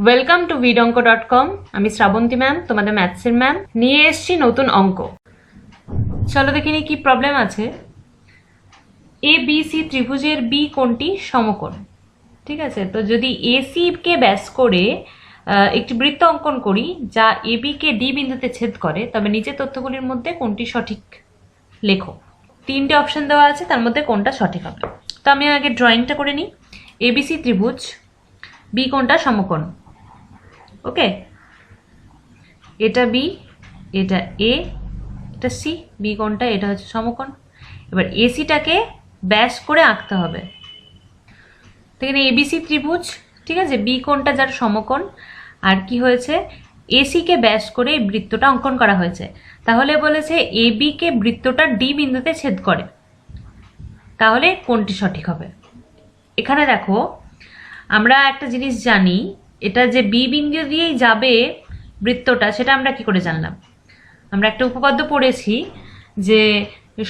Welcome to vidonko.com। আমি Srabanti ma'am, তোমাদের ম্যাথসের ma'am. নিয়ে এসেছি নতুন অঙ্ক। চলো দেখে নিই কি প্রবলেম আছে। এ বি সি ত্রিভুজের বি কোণটি সমকোণ। ঠিক আছে, তো যদি এসি কে ব্যাস করে একটি বৃত্ত অঙ্কন করি যা এ বি কে ডি বিন্দুতে ছেদ করে, তবে নিচের তথ্যগুলির মধ্যে কোনটি সঠিক লেখো। তিনটে অপশন দেওয়া আছে, তার মধ্যে কোনটা সঠিক হবে। তো আমি আগে ড্রয়িংটা করে নিই। এবিসি ত্রিভুজ, বি কোণটা সমকোণ। ওকে, এটা বি, এটা এ, এটা সি। বি কোণটা এটা হচ্ছে সমকোণ। এবার এসিটাকে ব্যাস করে আঁকতে হবে। এখানে এবিসি ত্রিভুজ, ঠিক আছে, বি কোণটা যার সমকোণ, আর কি হয়েছে, এসিকে ব্যাস করে এই বৃত্তটা অঙ্কন করা হয়েছে। তাহলে বলেছে এবি কে বৃত্তটা ডি বিন্দুতে ছেদ করে, তাহলে কোনটি সঠিক হবে। এখানে দেখো, আমরা একটা জিনিস জানি, এটা যে বি বিন্দু দিয়েই যাবে বৃত্তটা, সেটা আমরা কি করে জানলাম? আমরা একটা উপপাদ্য পড়েছি যে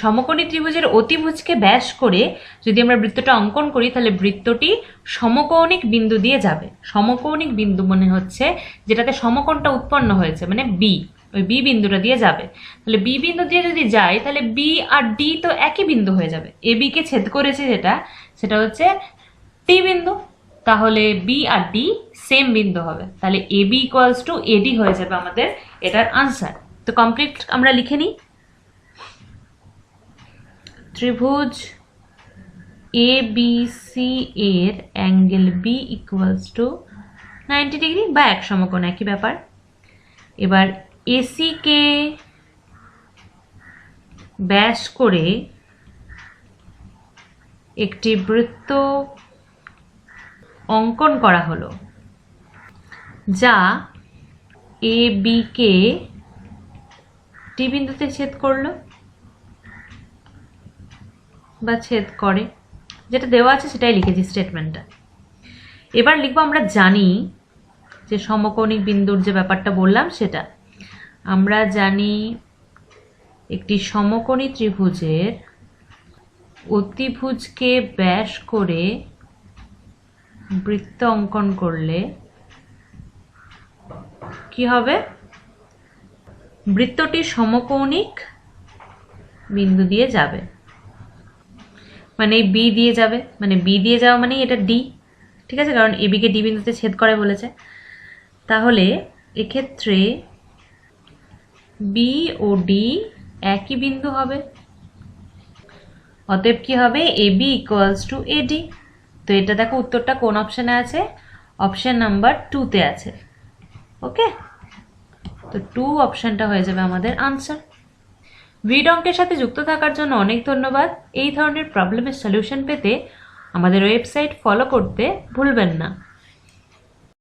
সমকোণী ত্রিভুজের অতিভুজকে ব্যাস করে যদি আমরা বৃত্তটা অঙ্কন করি, তাহলে বৃত্তটি সমকৌণিক বিন্দু দিয়ে যাবে। সমকৌণিক বিন্দু মনে হচ্ছে যেটাতে সমকোণটা উৎপন্ন হয়েছে, মানে বি, ওই বি বিন্দুটা দিয়ে যাবে। তাহলে বি বিন্দু দিয়ে যদি যায়, তাহলে বি আর ডি তো একই বিন্দু হয়ে যাবে। এ বি কে ছেদ করেছে সেটা হচ্ছে টি বিন্দু, তাহলে বি আর ডি সেম বিন্দু হবে। তাহলে এ বি ইকুয়ালস টু এডি হয়ে যাবে আমাদের এটার আনসার। তো কমপ্লিট আমরা লিখে নিই। ত্রিভুজ এ বি সি এর angle B equals to 90 degree বা এক সমকোণ, একই ব্যাপার। এবার এসি কে ব্যাস করে একটি বৃত্ত অঙ্কন করা হলো যা এ বি কে টি বিন্দুতে ছেদ করলো বা ছেদ করে, যেটা দেওয়া আছে সেটাই লিখেছি স্টেটমেন্টটা। এবার লিখবো, আমরা জানি যে সমকোণিক বিন্দুর যে ব্যাপারটা বললাম সেটা আমরা জানি। একটি সমকোণী ত্রিভুজের অতিভুজকে ব্যাস করে বৃত্ত অঙ্কন করলে কি হবে, বৃত্তটি সমকৌণিক বিন্দু দিয়ে যাবে, মানে বি দিয়ে যাবে, মানে বি দিয়ে যাওয়া মানে এটা ডি, ঠিক আছে, কারণ এবি কে ডি বিন্দুতে ছেদ করে বলেছে। তাহলে এক্ষেত্রে বি ও ডি একই বিন্দু হবে, অতএব কি হবে, এবি ইকুয়ালস টু এডি। তো এটা দেখো উত্তরটা কোন অপশনে আছে, অপশন নাম্বার 2-তে আছে। ওকে, তো 2 অপশনটা হয়ে যাবে আমাদের আনসার। ভিডঅঙ্কের সাথে যুক্ত থাকার জন্য অনেক ধন্যবাদ। এই ধরনের প্রবলেমের সলিউশন পেতে আমাদের ওয়েবসাইট ফলো করতে ভুলবেন না।